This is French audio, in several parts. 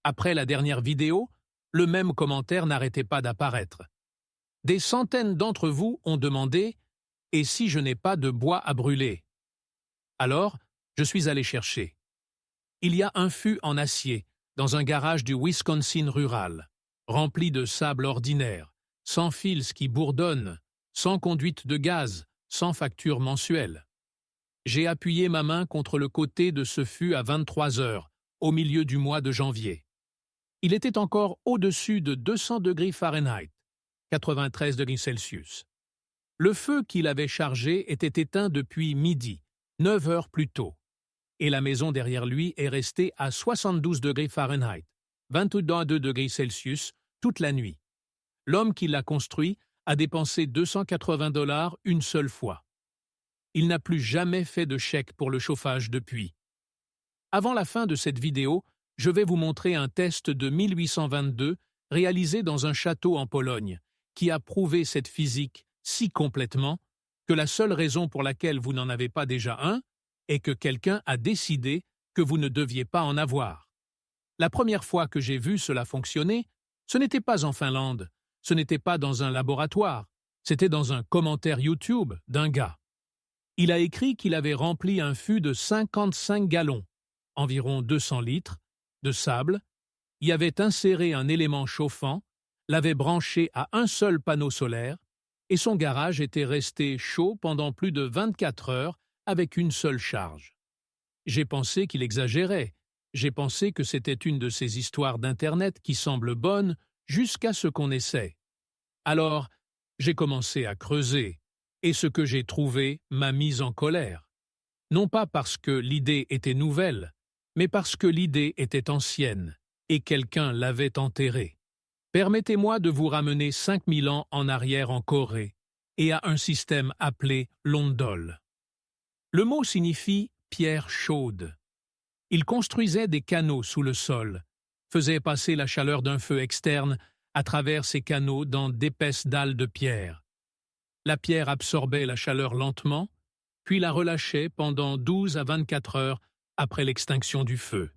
Après la dernière vidéo, le même commentaire n'arrêtait pas d'apparaître. Des centaines d'entre vous ont demandé « Et si je n'ai pas de bois à brûler ?» Alors, je suis allé chercher. Il y a un fût en acier dans un garage du Wisconsin rural, rempli de sable ordinaire, sans fils qui bourdonnent, sans conduite de gaz, sans facture mensuelle. J'ai appuyé ma main contre le côté de ce fût à 23 heures, au milieu du mois de janvier. Il était encore au-dessus de 200 degrés Fahrenheit, 93 degrés Celsius. Le feu qu'il avait chargé était éteint depuis midi, 9 heures plus tôt, et la maison derrière lui est restée à 72 degrés Fahrenheit, 22 degrés Celsius, toute la nuit. L'homme qui l'a construit a dépensé 280 $ une seule fois. Il n'a plus jamais fait de chèque pour le chauffage depuis. Avant la fin de cette vidéo, je vais vous montrer un test de 1822 réalisé dans un château en Pologne, qui a prouvé cette physique si complètement que la seule raison pour laquelle vous n'en avez pas déjà un est que quelqu'un a décidé que vous ne deviez pas en avoir. La première fois que j'ai vu cela fonctionner, ce n'était pas en Finlande, ce n'était pas dans un laboratoire, c'était dans un commentaire YouTube d'un gars. Il a écrit qu'il avait rempli un fût de 55 gallons, environ 200 litres, de sable, y avait inséré un élément chauffant, l'avait branché à un seul panneau solaire, et son garage était resté chaud pendant plus de 24 heures avec une seule charge. J'ai pensé qu'il exagérait, j'ai pensé que c'était une de ces histoires d'Internet qui semblent bonnes jusqu'à ce qu'on essaie. Alors, j'ai commencé à creuser, et ce que j'ai trouvé m'a mis en colère. Non pas parce que l'idée était nouvelle, mais parce que l'idée était ancienne, et quelqu'un l'avait enterrée. Permettez-moi de vous ramener 5000 ans en arrière en Corée, et à un système appelé l'ondol. Le mot signifie « pierre chaude ». Ils construisaient des canaux sous le sol, faisaient passer la chaleur d'un feu externe à travers ces canaux dans d'épaisses dalles de pierre. La pierre absorbait la chaleur lentement, puis la relâchait pendant 12 à 24 heures après l'extinction du feu.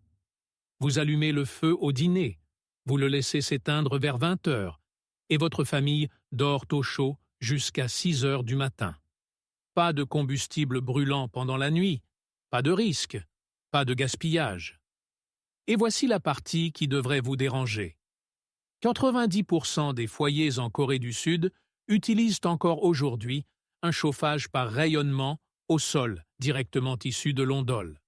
Vous allumez le feu au dîner, vous le laissez s'éteindre vers 20 heures, et votre famille dort au chaud jusqu'à 6 heures du matin. Pas de combustible brûlant pendant la nuit, pas de risque, pas de gaspillage. Et voici la partie qui devrait vous déranger. 90% des foyers en Corée du Sud utilisent encore aujourd'hui un chauffage par rayonnement au sol directement issu de l'ondol.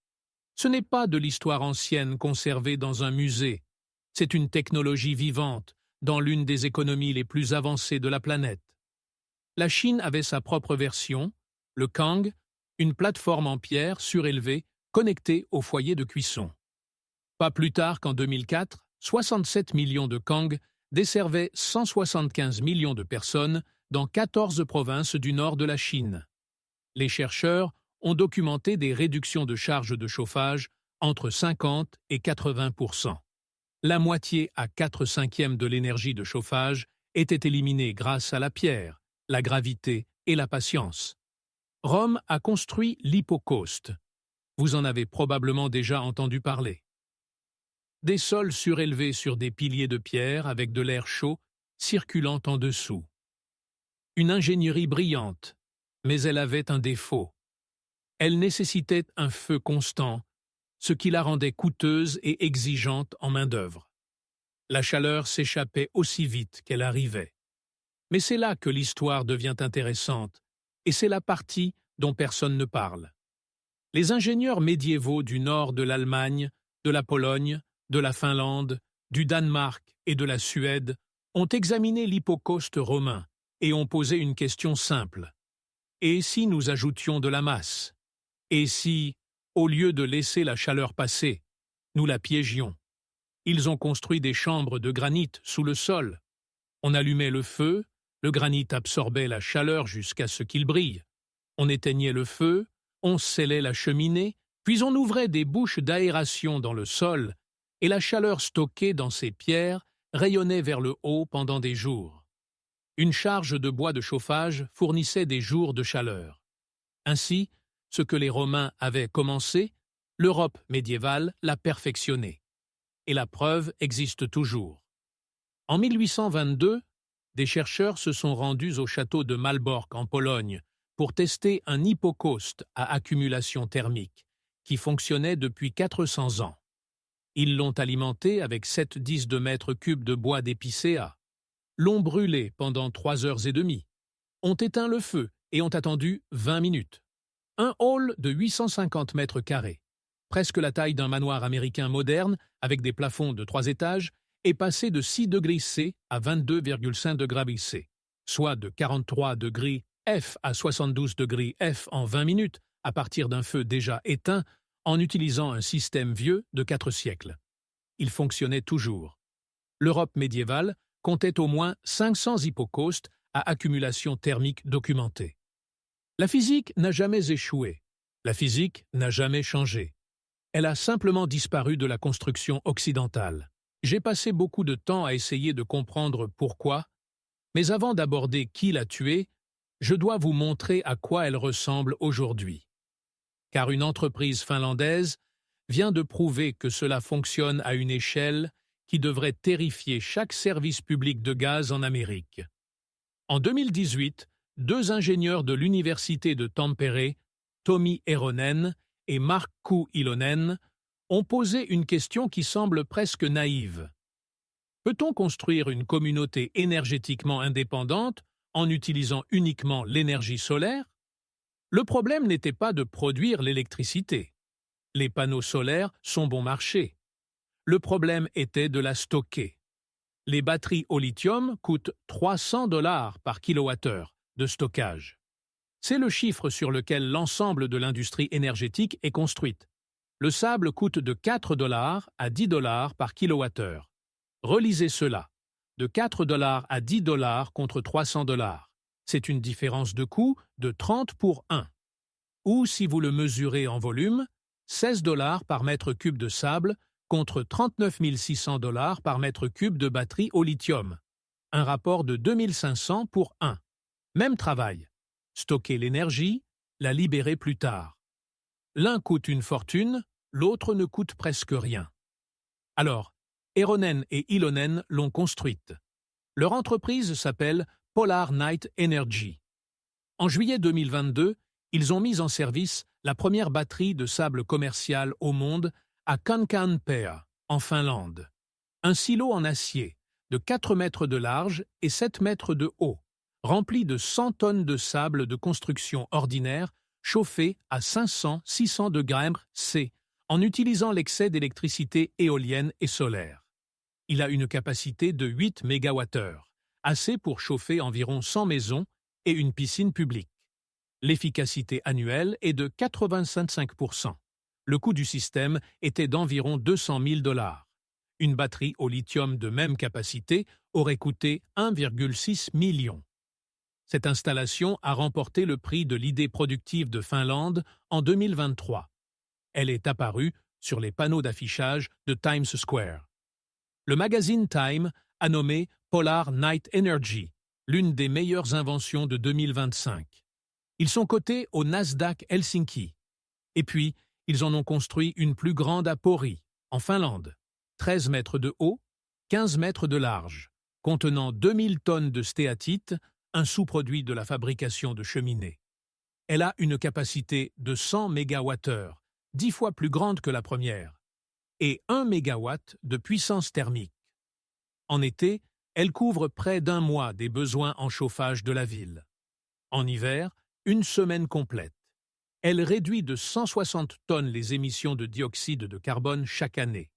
Ce n'est pas de l'histoire ancienne conservée dans un musée, c'est une technologie vivante dans l'une des économies les plus avancées de la planète. La Chine avait sa propre version, le Kang, une plateforme en pierre surélevée connectée au foyer de cuisson. Pas plus tard qu'en 2004, 67 millions de Kang desservaient 175 millions de personnes dans 14 provinces du nord de la Chine. Les chercheurs ont documenté des réductions de charges de chauffage entre 50 et 80%. La moitié à 4/5 de l'énergie de chauffage était éliminée grâce à la pierre, la gravité et la patience. Rome a construit l'hypocauste. Vous en avez probablement déjà entendu parler. Des sols surélevés sur des piliers de pierre avec de l'air chaud circulant en dessous. Une ingénierie brillante, mais elle avait un défaut. Elle nécessitait un feu constant, ce qui la rendait coûteuse et exigeante en main-d'œuvre. La chaleur s'échappait aussi vite qu'elle arrivait. Mais c'est là que l'histoire devient intéressante, et c'est la partie dont personne ne parle. Les ingénieurs médiévaux du nord de l'Allemagne, de la Pologne, de la Finlande, du Danemark et de la Suède ont examiné l'hypocauste romain et ont posé une question simple. Et si nous ajoutions de la masse? Et si, au lieu de laisser la chaleur passer, nous la piégions? Ils ont construit des chambres de granit sous le sol. On allumait le feu, le granit absorbait la chaleur jusqu'à ce qu'il brille. On éteignait le feu, on scellait la cheminée, puis on ouvrait des bouches d'aération dans le sol, et la chaleur stockée dans ces pierres rayonnait vers le haut pendant des jours. Une charge de bois de chauffage fournissait des jours de chaleur. Ainsi, ce que les Romains avaient commencé, l'Europe médiévale l'a perfectionné. et la preuve existe toujours. En 1822, des chercheurs se sont rendus au château de Malbork en Pologne pour tester un hypocauste à accumulation thermique qui fonctionnait depuis 400 ans. Ils l'ont alimenté avec 7/10 de mètres cubes de bois d'épicéa, l'ont brûlé pendant 3 heures et demie, ont éteint le feu et ont attendu 20 minutes. Un hall de 850 mètres carrés, presque la taille d'un manoir américain moderne avec des plafonds de 3 étages, est passé de 6 degrés C à 22,5 degrés C, soit de 43 degrés F à 72 degrés F en 20 minutes à partir d'un feu déjà éteint en utilisant un système vieux de 4 siècles. Il fonctionnait toujours. L'Europe médiévale comptait au moins 500 hypocaustes à accumulation thermique documentée. La physique n'a jamais échoué. La physique n'a jamais changé. Elle a simplement disparu de la construction occidentale. J'ai passé beaucoup de temps à essayer de comprendre pourquoi, mais avant d'aborder qui l'a tuée, je dois vous montrer à quoi elle ressemble aujourd'hui. Car une entreprise finlandaise vient de prouver que cela fonctionne à une échelle qui devrait terrifier chaque service public de gaz en Amérique. En 2018, 2 ingénieurs de l'université de Tampere, Tommi Eronen et Markku Ilonen, ont posé une question qui semble presque naïve. Peut-on construire une communauté énergétiquement indépendante en utilisant uniquement l'énergie solaire? Le problème n'était pas de produire l'électricité. Les panneaux solaires sont bon marché. Le problème était de la stocker. Les batteries au lithium coûtent 300 $ par kilowattheure de stockage. C'est le chiffre sur lequel l'ensemble de l'industrie énergétique est construite. Le sable coûte de 4 $ à 10 $ par kilowattheure. Relisez cela. De 4 $ à 10 $ contre 300 $. C'est une différence de coût de 30 pour 1. Ou, si vous le mesurez en volume, 16 $ par mètre cube de sable contre 39 600 $ par mètre cube de batterie au lithium. Un rapport de 2500 pour 1. Même travail. Stocker l'énergie, la libérer plus tard. L'un coûte une fortune, l'autre ne coûte presque rien. Alors, Eronen et Ilonen l'ont construite. Leur entreprise s'appelle Polar Night Energy. En juillet 2022, ils ont mis en service la première batterie de sable commerciale au monde à Kankaanpää, en Finlande. Un silo en acier de 4 mètres de large et 7 mètres de haut, rempli de 100 tonnes de sable de construction ordinaire chauffé à 500-600 degrés C en utilisant l'excès d'électricité éolienne et solaire. Il a une capacité de 8 MWh, assez pour chauffer environ 100 maisons et une piscine publique. L'efficacité annuelle est de 85%. Le coût du système était d'environ 200 000 $. Une batterie au lithium de même capacité aurait coûté 1,6 million. Cette installation a remporté le prix de l'idée productive de Finlande en 2023. Elle est apparue sur les panneaux d'affichage de Times Square. Le magazine Time a nommé Polar Night Energy l'une des meilleures inventions de 2025. Ils sont cotés au Nasdaq Helsinki. Et puis, ils en ont construit une plus grande à Pori, en Finlande, 13 mètres de haut, 15 mètres de large, contenant 2000 tonnes de stéatite, un sous-produit de la fabrication de cheminées. Elle a une capacité de 100 MWh, 10 fois plus grande que la première, et 1 MW de puissance thermique. En été, elle couvre près d'1 mois des besoins en chauffage de la ville. En hiver, une semaine complète. Elle réduit de 160 tonnes les émissions de dioxyde de carbone chaque année.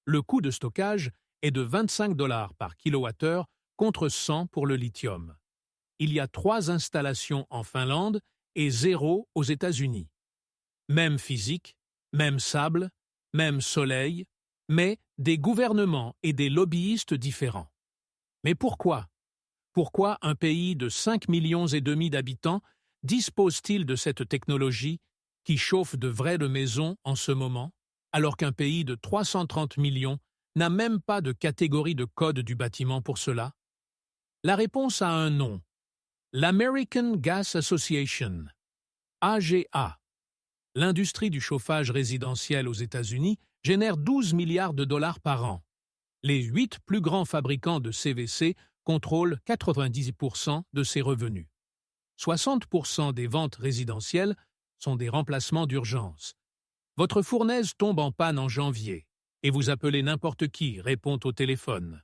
Le coût de stockage est de 25 $ par kilowattheure contre 100 pour le lithium. Il y a 3 installations en Finlande et 0 aux États-Unis. Même physique, même sable, même soleil, mais des gouvernements et des lobbyistes différents. Mais pourquoi? Pourquoi un pays de 5,5 millions d'habitants dispose-t-il de cette technologie qui chauffe de vraies maisons en ce moment, alors qu'un pays de 330 millions n'a même pas de catégorie de code du bâtiment pour cela? La réponse a un nom. L'American Gas Association, AGA. L'industrie du chauffage résidentiel aux États-Unis génère 12 milliards de dollars par an. Les 8 plus grands fabricants de CVC contrôlent 90% de ces revenus. 60% des ventes résidentielles sont des remplacements d'urgence. Votre fournaise tombe en panne en janvier et vous appelez n'importe qui répond au téléphone.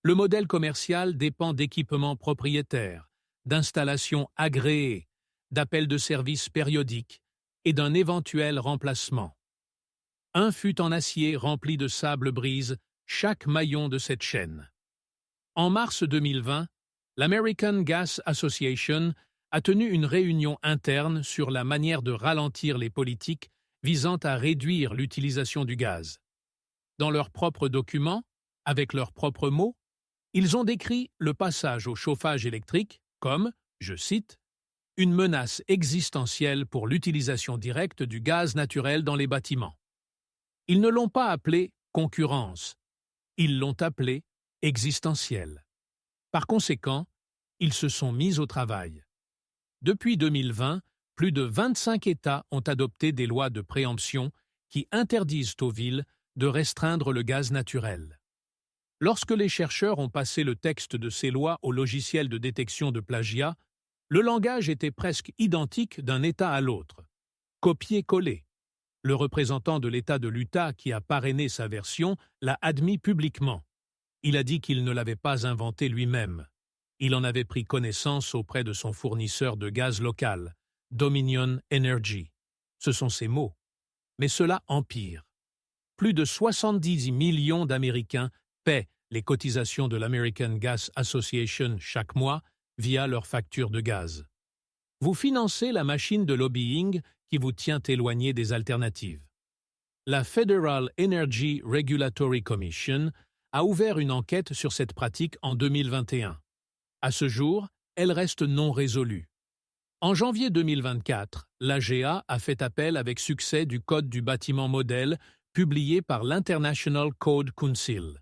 Le modèle commercial dépend d'équipements propriétaires, d'installations agréées, d'appels de service périodiques et d'un éventuel remplacement. Un fût en acier rempli de sable brise chaque maillon de cette chaîne. En mars 2020, l'American Gas Association a tenu une réunion interne sur la manière de ralentir les politiques visant à réduire l'utilisation du gaz. Dans leurs propres documents, avec leurs propres mots, ils ont décrit le passage au chauffage électrique comme, je cite, « une menace existentielle pour l'utilisation directe du gaz naturel dans les bâtiments ». Ils ne l'ont pas appelé « concurrence », ils l'ont appelé « existentielle ». Par conséquent, ils se sont mis au travail. Depuis 2020, plus de 25 États ont adopté des lois de préemption qui interdisent aux villes de restreindre le gaz naturel. Lorsque les chercheurs ont passé le texte de ces lois au logiciel de détection de plagiat, le langage était presque identique d'un État à l'autre. Copier-coller. Le représentant de l'État de l'Utah qui a parrainé sa version l'a admis publiquement. Il a dit qu'il ne l'avait pas inventé lui-même. Il en avait pris connaissance auprès de son fournisseur de gaz local, Dominion Energy. Ce sont ses mots. Mais cela empire. Plus de 70 millions d'Américains paient les cotisations de l'American Gas Association chaque mois via leur facture de gaz. Vous financez la machine de lobbying qui vous tient éloigné des alternatives. La Federal Energy Regulatory Commission a ouvert une enquête sur cette pratique en 2021. À ce jour, elle reste non résolue. En janvier 2024, l'AGA a fait appel avec succès du Code du bâtiment modèle publié par l'International Code Council.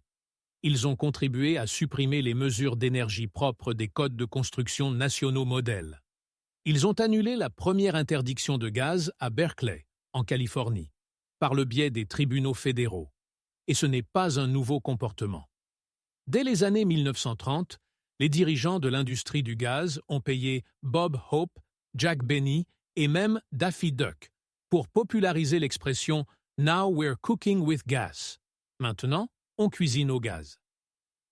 Ils ont contribué à supprimer les mesures d'énergie propre des codes de construction nationaux modèles. Ils ont annulé la première interdiction de gaz à Berkeley, en Californie, par le biais des tribunaux fédéraux. Et ce n'est pas un nouveau comportement. Dès les années 1930, les dirigeants de l'industrie du gaz ont payé Bob Hope, Jack Benny et même Daffy Duck pour populariser l'expression « Now we're cooking with gas ». Maintenant, on cuisine au gaz.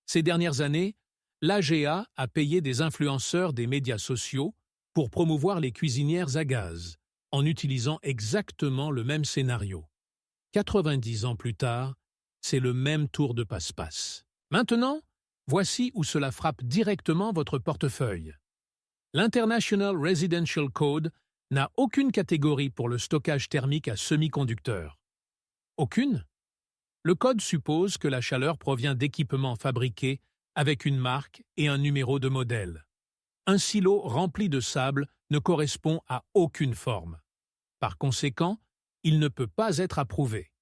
Ces dernières années, l'AGA a payé des influenceurs des médias sociaux pour promouvoir les cuisinières à gaz, en utilisant exactement le même scénario. 90 ans plus tard, c'est le même tour de passe-passe. Maintenant, voici où cela frappe directement votre portefeuille. L'International Residential Code n'a aucune catégorie pour le stockage thermique à semi-conducteurs. Aucune? Le code suppose que la chaleur provient d'équipements fabriqués avec une marque et un numéro de modèle. Un silo rempli de sable ne correspond à aucune forme. Par conséquent, il ne peut pas être approuvé.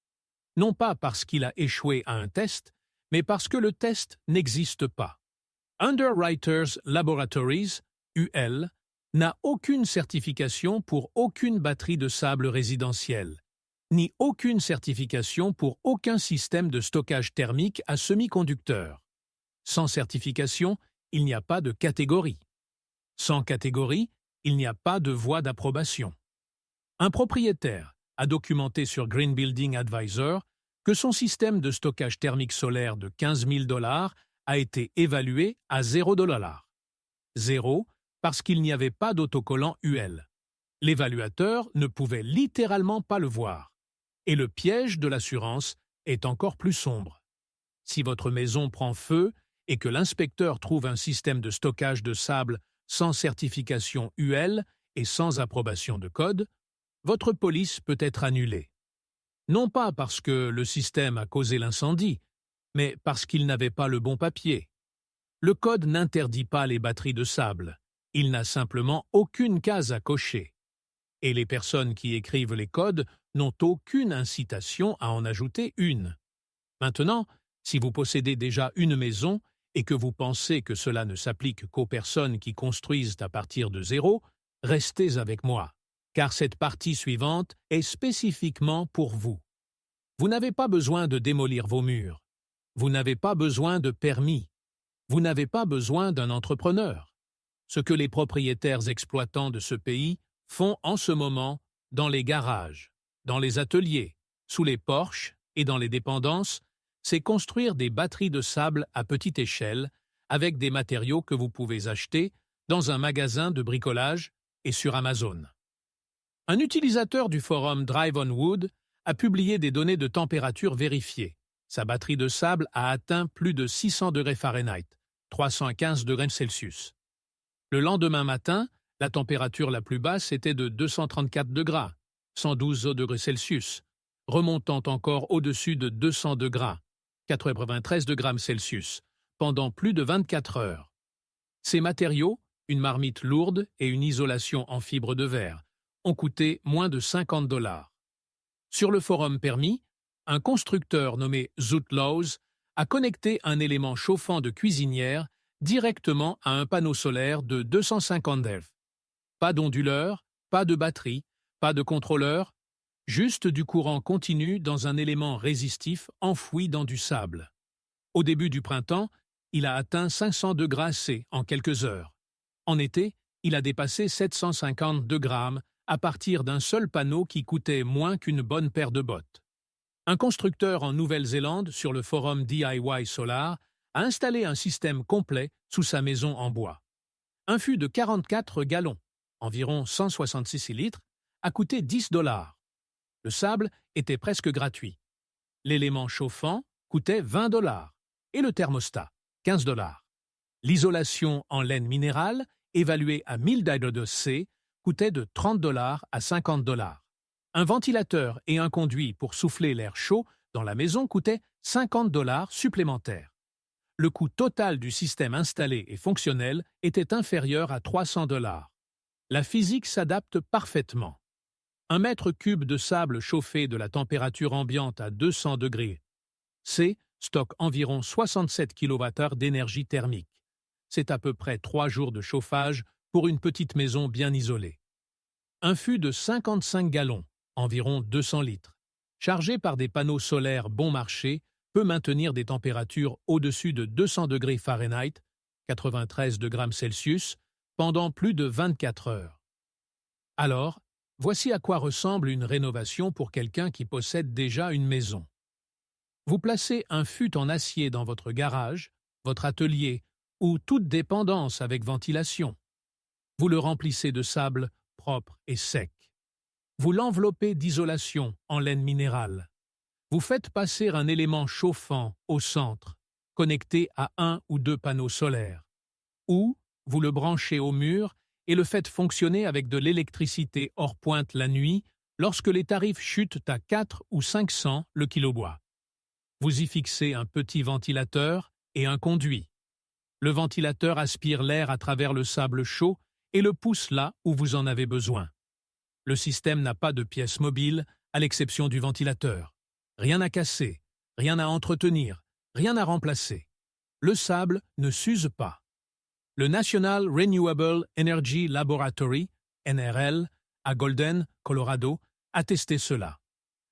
Non pas parce qu'il a échoué à un test, mais parce que le test n'existe pas. Underwriters Laboratories, UL, n'a aucune certification pour aucune batterie de sable résidentielle, ni aucune certification pour aucun système de stockage thermique à semi-conducteurs. Sans certification, il n'y a pas de catégorie. Sans catégorie, il n'y a pas de voie d'approbation. Un propriétaire a documenté sur Green Building Advisor que son système de stockage thermique solaire de 15 000 $ a été évalué à 0 $. 0 parce qu'il n'y avait pas d'autocollant UL. L'évaluateur ne pouvait littéralement pas le voir. Et le piège de l'assurance est encore plus sombre. Si votre maison prend feu et que l'inspecteur trouve un système de stockage de sable sans certification UL et sans approbation de code, votre police peut être annulée. Non pas parce que le système a causé l'incendie, mais parce qu'il n'avait pas le bon papier. Le code n'interdit pas les batteries de sable, il n'a simplement aucune case à cocher. Et les personnes qui écrivent les codes n'ont aucune incitation à en ajouter une. Maintenant, si vous possédez déjà une maison et que vous pensez que cela ne s'applique qu'aux personnes qui construisent à partir de 0, restez avec moi, car cette partie suivante est spécifiquement pour vous. Vous n'avez pas besoin de démolir vos murs. Vous n'avez pas besoin de permis. Vous n'avez pas besoin d'un entrepreneur. Ce que les propriétaires exploitants de ce pays font en ce moment dans les garages, dans les ateliers, sous les porches et dans les dépendances, c'est construire des batteries de sable à petite échelle avec des matériaux que vous pouvez acheter dans un magasin de bricolage et sur Amazon. Un utilisateur du forum Drive on Wood a publié des données de température vérifiées. Sa batterie de sable a atteint plus de 600 degrés Fahrenheit, 315 degrés Celsius. Le lendemain matin, la température la plus basse était de 234 degrés, 112 degrés Celsius, remontant encore au-dessus de 200 degrés, 93 degrés Celsius, pendant plus de 24 heures. Ces matériaux, une marmite lourde et une isolation en fibre de verre, ont coûté moins de 50 $. Sur le forum permis, un constructeur nommé Zootlaws a connecté un élément chauffant de cuisinière directement à un panneau solaire de 250 delphes. Pas d'onduleur, pas de batterie, pas de contrôleur, juste du courant continu dans un élément résistif enfoui dans du sable. Au début du printemps, il a atteint 500 degrés C en quelques heures. En été, il a dépassé 750 degrés à partir d'un seul panneau qui coûtait moins qu'une bonne paire de bottes. Un constructeur en Nouvelle-Zélande sur le forum DIY Solar a installé un système complet sous sa maison en bois. Un fût de 44 gallons, environ 166 litres, a coûté 10 $. Le sable était presque gratuit. L'élément chauffant coûtait 20 $ et le thermostat, 15 $. L'isolation en laine minérale, évaluée à 1000 degrés C, coûtait de 30 $ à 50 $. Un ventilateur et un conduit pour souffler l'air chaud dans la maison coûtaient 50 $ supplémentaires. Le coût total du système installé et fonctionnel était inférieur à 300 $. La physique s'adapte parfaitement. Un mètre cube de sable chauffé de la température ambiante à 200 degrés C stocke environ 67 kWh d'énergie thermique. C'est à peu près 3 jours de chauffage pour une petite maison bien isolée. Un fût de 55 gallons, environ 200 litres, chargé par des panneaux solaires bon marché, peut maintenir des températures au-dessus de 200 degrés Fahrenheit, 93 degrés Celsius, pendant plus de 24 heures. Alors, voici à quoi ressemble une rénovation pour quelqu'un qui possède déjà une maison. Vous placez un fût en acier dans votre garage, votre atelier ou toute dépendance avec ventilation. Vous le remplissez de sable propre et sec. Vous l'enveloppez d'isolation en laine minérale. Vous faites passer un élément chauffant au centre, connecté à un ou deux panneaux solaires. Ou vous le branchez au mur et le faites fonctionner avec de l'électricité hors pointe la nuit lorsque les tarifs chutent à 4 ou 500 le kilowatt. Vous y fixez un petit ventilateur et un conduit. Le ventilateur aspire l'air à travers le sable chaud et le pousse là où vous en avez besoin. Le système n'a pas de pièce mobile, à l'exception du ventilateur. Rien à casser, rien à entretenir, rien à remplacer. Le sable ne s'use pas. Le National Renewable Energy Laboratory, NRL, à Golden, Colorado, a testé cela.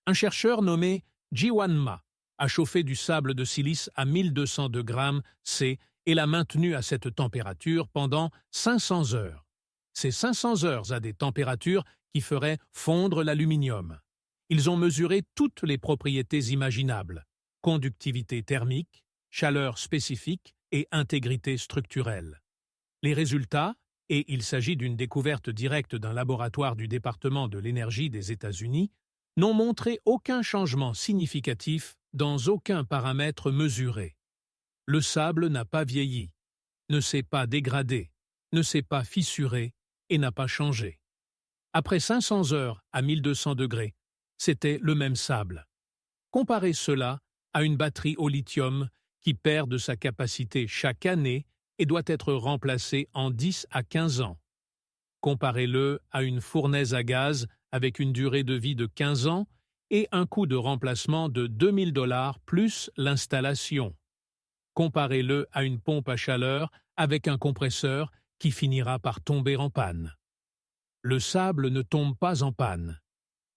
Un chercheur nommé Jiwan Ma a chauffé du sable de silice à 1200 degrés C et l'a maintenu à cette température pendant 500 heures. Ces 500 heures à des températures qui feraient fondre l'aluminium. Ils ont mesuré toutes les propriétés imaginables, conductivité thermique, chaleur spécifique et intégrité structurelle. Les résultats, et il s'agit d'une découverte directe d'un laboratoire du département de l'énergie des États-Unis, n'ont montré aucun changement significatif dans aucun paramètre mesuré. Le sable n'a pas vieilli, ne s'est pas dégradé, ne s'est pas fissuré et n'a pas changé. Après 500 heures à 1200 degrés, c'était le même sable. Comparez cela à une batterie au lithium qui perd de sa capacité chaque année et doit être remplacée en 10 à 15 ans. Comparez-le à une fournaise à gaz avec une durée de vie de 15 ans et un coût de remplacement de 2000 $ plus l'installation. Comparez-le à une pompe à chaleur avec un compresseur qui finira par tomber en panne. Le sable ne tombe pas en panne.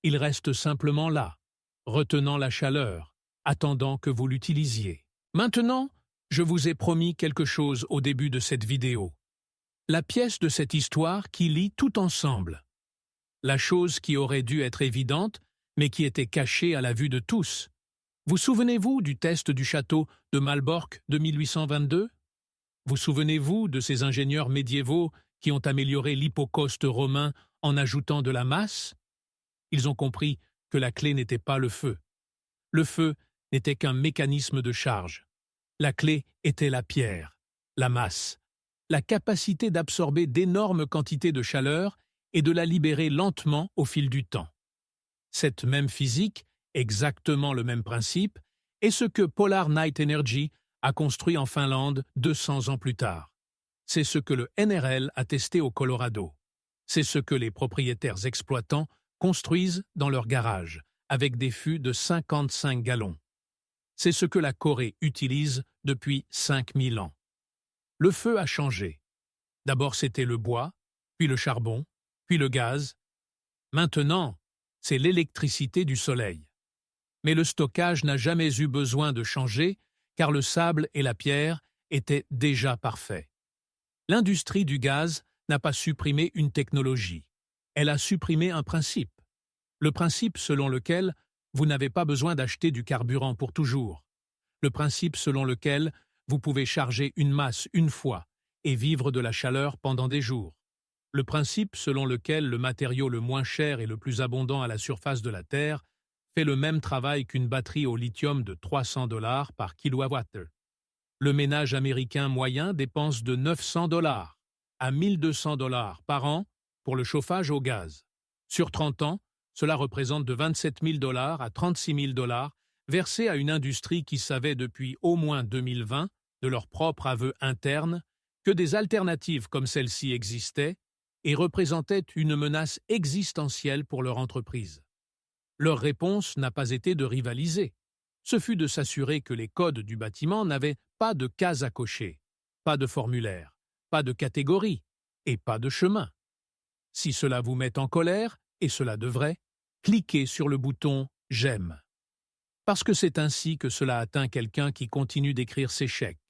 Il reste simplement là, retenant la chaleur, attendant que vous l'utilisiez. Maintenant, je vous ai promis quelque chose au début de cette vidéo. La pièce de cette histoire qui lie tout ensemble. La chose qui aurait dû être évidente, mais qui était cachée à la vue de tous. Vous souvenez-vous du test du château de Malbork de 1822? Vous souvenez-vous de ces ingénieurs médiévaux qui ont amélioré l'hypocauste romain en ajoutant de la masse? Ils ont compris que la clé n'était pas le feu. Le feu n'était qu'un mécanisme de charge. La clé était la pierre, la masse, la capacité d'absorber d'énormes quantités de chaleur et de la libérer lentement au fil du temps. Cette même physique, exactement le même principe, est ce que Polar Night Energy a construit en Finlande 200 ans plus tard. C'est ce que le NRL a testé au Colorado. C'est ce que les propriétaires exploitants construisent dans leur garage, avec des fûts de 55 gallons. C'est ce que la Corée utilise depuis 5000 ans. Le feu a changé. D'abord c'était le bois, puis le charbon, puis le gaz. Maintenant, c'est l'électricité du soleil. Mais le stockage n'a jamais eu besoin de changer, car le sable et la pierre étaient déjà parfaits. L'industrie du gaz n'a pas supprimé une technologie. Elle a supprimé un principe. Le principe selon lequel vous n'avez pas besoin d'acheter du carburant pour toujours. Le principe selon lequel vous pouvez charger une masse une fois et vivre de la chaleur pendant des jours. Le principe selon lequel le matériau le moins cher et le plus abondant à la surface de la Terre fait le même travail qu'une batterie au lithium de 300 $ par kilowattheure. Le ménage américain moyen dépense de 900 $ à 1200 $ par an pour le chauffage au gaz. Sur 30 ans, cela représente de 27 000 $ à 36 000 $ versés à une industrie qui savait depuis au moins 2020, de leur propre aveu interne, que des alternatives comme celle-ci existaient et représentaient une menace existentielle pour leur entreprise. Leur réponse n'a pas été de rivaliser. Ce fut de s'assurer que les codes du bâtiment n'avaient pas de cases à cocher, pas de formulaire, pas de catégorie et pas de chemin. Si cela vous met en colère, et cela devrait, cliquez sur le bouton « J'aime ». Parce que c'est ainsi que cela atteint quelqu'un qui continue d'écrire ses chèques.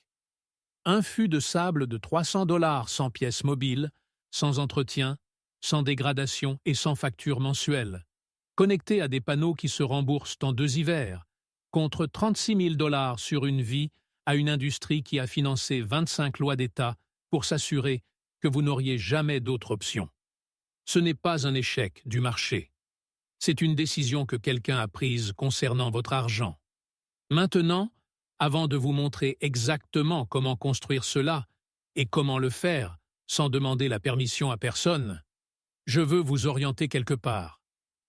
Un fût de sable de 300 $ sans pièces mobiles, sans entretien, sans dégradation et sans facture mensuelle, connecté à des panneaux qui se remboursent en 2 hivers, contre 36 000 $ sur une vie à une industrie qui a financé 25 lois d'État pour s'assurer que vous n'auriez jamais d'autre option. Ce n'est pas un échec du marché. C'est une décision que quelqu'un a prise concernant votre argent. Maintenant, avant de vous montrer exactement comment construire cela et comment le faire sans demander la permission à personne, je veux vous orienter quelque part.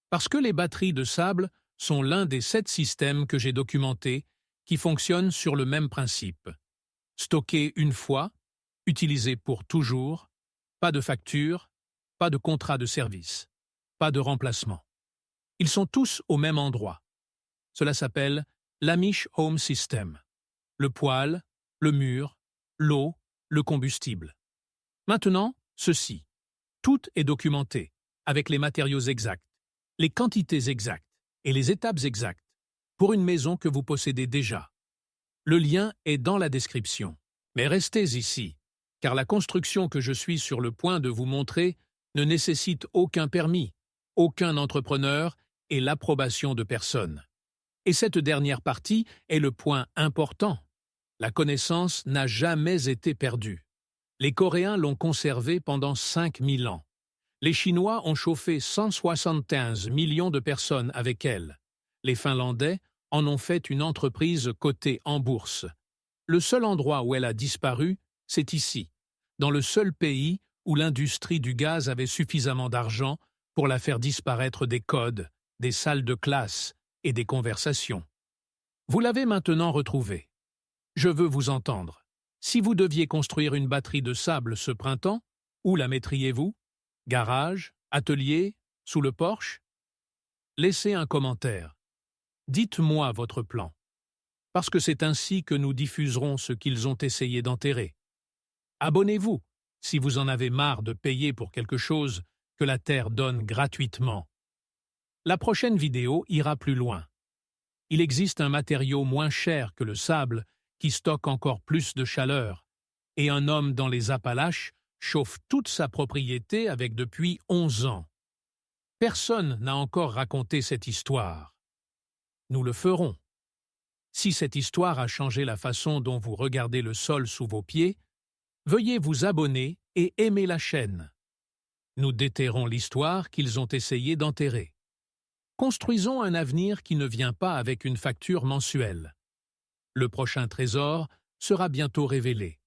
Parce que les batteries de sable sont l'un des 7 systèmes que j'ai documentés qui fonctionnent sur le même principe. Stocker une fois, utiliser pour toujours, pas de facture, pas de contrat de service, pas de remplacement. Ils sont tous au même endroit. Cela s'appelle l'Amish Home System. Le poêle, le mur, l'eau, le combustible. Maintenant, ceci. Tout est documenté, avec les matériaux exacts, les quantités exactes et les étapes exactes, pour une maison que vous possédez déjà. Le lien est dans la description. Mais restez ici, car la construction que je suis sur le point de vous montrer ne nécessite aucun permis, aucun entrepreneur et l'approbation de personne. Et cette dernière partie est le point important. La connaissance n'a jamais été perdue. Les Coréens l'ont conservée pendant 5000 ans. Les Chinois ont chauffé 175 millions de personnes avec elle. Les Finlandais en ont fait une entreprise cotée en bourse. Le seul endroit où elle a disparu, c'est ici, dans le seul pays où l'industrie du gaz avait suffisamment d'argent pour la faire disparaître des codes, des salles de classe et des conversations. Vous l'avez maintenant retrouvée. Je veux vous entendre. Si vous deviez construire une batterie de sable ce printemps, où la mettriez-vous? Garage, atelier, sous le porche? Laissez un commentaire. Dites-moi votre plan. Parce que c'est ainsi que nous diffuserons ce qu'ils ont essayé d'enterrer. Abonnez-vous si vous en avez marre de payer pour quelque chose que la Terre donne gratuitement. La prochaine vidéo ira plus loin. Il existe un matériau moins cher que le sable qui stocke encore plus de chaleur, et un homme dans les Appalaches chauffe toute sa propriété avec depuis 11 ans. Personne n'a encore raconté cette histoire. Nous le ferons. Si cette histoire a changé la façon dont vous regardez le sol sous vos pieds, veuillez vous abonner et aimer la chaîne. Nous déterrons l'histoire qu'ils ont essayé d'enterrer. Construisons un avenir qui ne vient pas avec une facture mensuelle. Le prochain trésor sera bientôt révélé.